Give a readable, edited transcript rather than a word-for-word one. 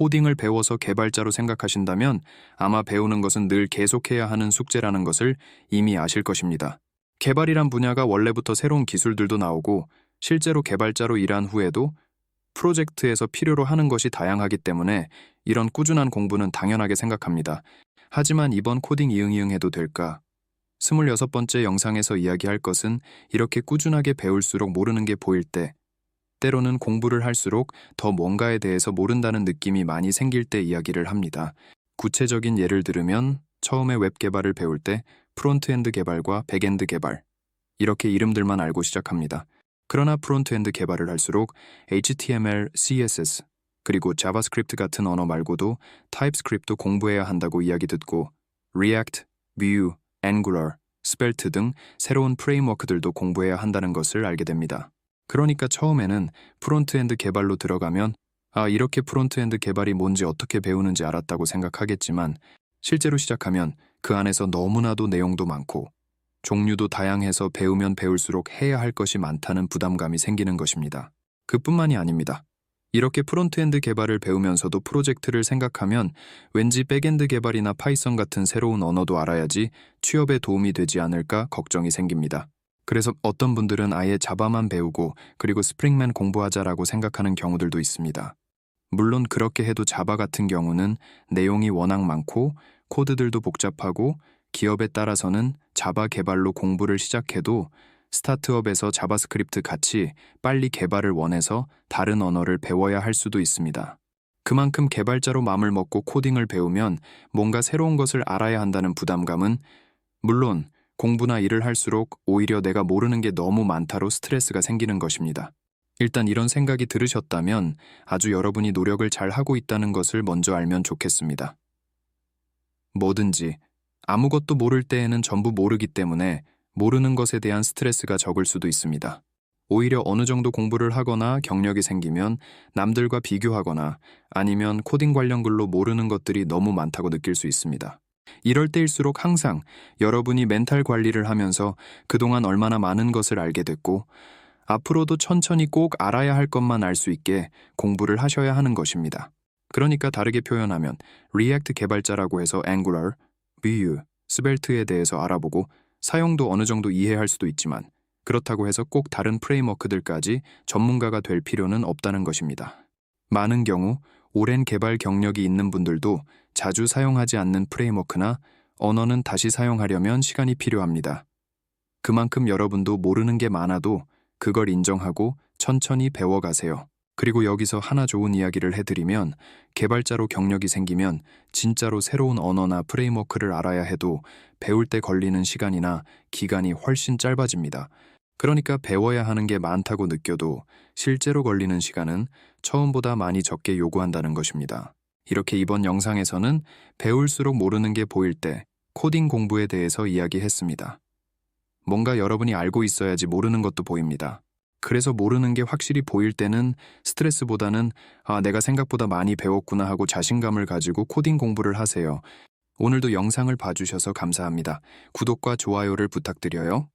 코딩을 배워서 개발자로 생각하신다면 아마 배우는 것은 늘 계속해야 하는 숙제라는 것을 이미 아실 것입니다. 개발이란 분야가 원래부터 새로운 기술들도 나오고 실제로 개발자로 일한 후에도 프로젝트에서 필요로 하는 것이 다양하기 때문에 이런 꾸준한 공부는 당연하게 생각합니다. 하지만 이번 코딩 이응이응 해도 될까? 26번째 영상에서 이야기할 것은 이렇게 꾸준하게 배울수록 모르는 게 보일 때, 때로는 공부를 할수록 더 뭔가에 대해서 모른다는 느낌이 많이 생길 때 이야기를 합니다. 구체적인 예를 들으면 처음에 웹 개발을 배울 때 프론트엔드 개발과 백엔드 개발, 이렇게 이름들만 알고 시작합니다. 그러나 프론트엔드 개발을 할수록 HTML, CSS, 그리고 자바스크립트 같은 언어 말고도 타입스크립트도 공부해야 한다고 이야기 듣고 React, Vue, Angular, Svelte 등 새로운 프레임워크들도 공부해야 한다는 것을 알게 됩니다. 그러니까 처음에는 프론트엔드 개발로 들어가면 이렇게 프론트엔드 개발이 뭔지 어떻게 배우는지 알았다고 생각하겠지만 실제로 시작하면 그 안에서 너무나도 내용도 많고 종류도 다양해서 배우면 배울수록 해야 할 것이 많다는 부담감이 생기는 것입니다. 그뿐만이 아닙니다. 이렇게 프론트엔드 개발을 배우면서도 프로젝트를 생각하면 왠지 백엔드 개발이나 파이썬 같은 새로운 언어도 알아야지 취업에 도움이 되지 않을까 걱정이 생깁니다. 그래서 어떤 분들은 아예 자바만 배우고 그리고 스프링맨 공부하자라고 생각하는 경우들도 있습니다. 물론 그렇게 해도 자바 같은 경우는 내용이 워낙 많고 코드들도 복잡하고 기업에 따라서는 자바 개발로 공부를 시작해도 스타트업에서 자바스크립트 같이 빨리 개발을 원해서 다른 언어를 배워야 할 수도 있습니다. 그만큼 개발자로 마음을 먹고 코딩을 배우면 뭔가 새로운 것을 알아야 한다는 부담감은 물론 공부나 일을 할수록 오히려 내가 모르는 게 너무 많다로 스트레스가 생기는 것입니다. 일단 이런 생각이 들으셨다면 아주 여러분이 노력을 잘 하고 있다는 것을 먼저 알면 좋겠습니다. 뭐든지 아무것도 모를 때에는 전부 모르기 때문에 모르는 것에 대한 스트레스가 적을 수도 있습니다. 오히려 어느 정도 공부를 하거나 경력이 생기면 남들과 비교하거나 아니면 코딩 관련 글로 모르는 것들이 너무 많다고 느낄 수 있습니다. 이럴 때일수록 항상 여러분이 멘탈 관리를 하면서 그동안 얼마나 많은 것을 알게 됐고 앞으로도 천천히 꼭 알아야 할 것만 알 수 있게 공부를 하셔야 하는 것입니다. 그러니까 다르게 표현하면 React 개발자라고 해서 Angular, Vue, Svelte에 대해서 알아보고 사용도 어느 정도 이해할 수도 있지만 그렇다고 해서 꼭 다른 프레임워크들까지 전문가가 될 필요는 없다는 것입니다. 많은 경우 오랜 개발 경력이 있는 분들도 자주 사용하지 않는 프레임워크나 언어는 다시 사용하려면 시간이 필요합니다. 그만큼 여러분도 모르는 게 많아도 그걸 인정하고 천천히 배워가세요. 그리고 여기서 하나 좋은 이야기를 해드리면 개발자로 경력이 생기면 진짜로 새로운 언어나 프레임워크를 알아야 해도 배울 때 걸리는 시간이나 기간이 훨씬 짧아집니다. 그러니까 배워야 하는 게 많다고 느껴도 실제로 걸리는 시간은 처음보다 많이 적게 요구한다는 것입니다. 이렇게 이번 영상에서는 배울수록 모르는 게 보일 때 코딩 공부에 대해서 이야기했습니다. 뭔가 여러분이 알고 있어야지 모르는 것도 보입니다. 그래서 모르는 게 확실히 보일 때는 스트레스보다는 내가 생각보다 많이 배웠구나 하고 자신감을 가지고 코딩 공부를 하세요. 오늘도 영상을 봐주셔서 감사합니다. 구독과 좋아요를 부탁드려요.